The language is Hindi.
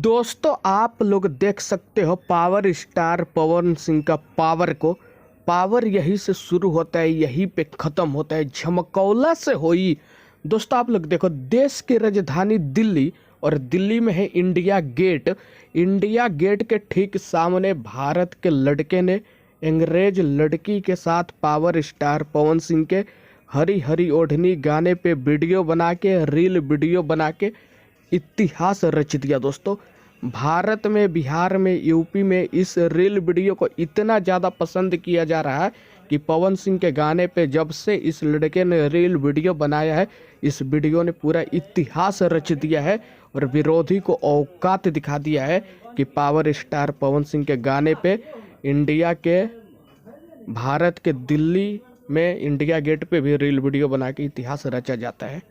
दोस्तों आप लोग देख सकते हो पावर स्टार पवन सिंह का पावर को। पावर यहीं से शुरू होता है, यहीं पे ख़त्म होता है, झमकौला से होई। दोस्तों आप लोग देखो, देश की राजधानी दिल्ली और दिल्ली में है इंडिया गेट। इंडिया गेट के ठीक सामने भारत के लड़के ने अंग्रेज लड़की के साथ पावर स्टार पवन सिंह के हरी हरी ओढ़नी गाने पे वीडियो बना के, रील वीडियो बना के इतिहास रच दिया। दोस्तों भारत में, बिहार में, यूपी में इस रील वीडियो को इतना ज़्यादा पसंद किया जा रहा है कि पवन सिंह के गाने पे जब से इस लड़के ने रील वीडियो बनाया है, इस वीडियो ने पूरा इतिहास रच दिया है और विरोधी को औकात दिखा दिया है कि पावर स्टार पवन सिंह के गाने पे इंडिया के, भारत के दिल्ली में इंडिया गेट पे भी रील वीडियो बना के इतिहास रचा जाता है।